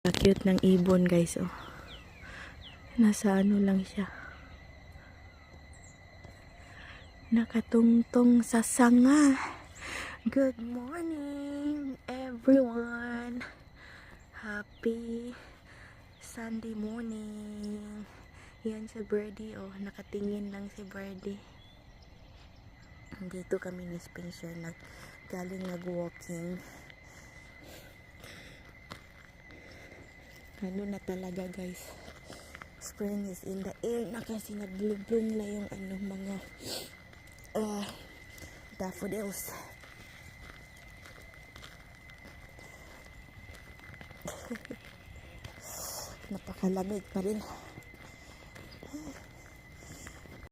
Cute ng ibon guys, oh. Nasa ano lang siya. Nakatungtong sa sanga. Good morning, everyone. Happy Sunday morning. Yan si Birdie, oh. Nakatingin lang si Birdie. Dito kami ni Spencer galing nag-walking. Ano na talaga guys, spring is in the air na kasi nag-bloom na yung mga daffodils. Napakalamig pa rin.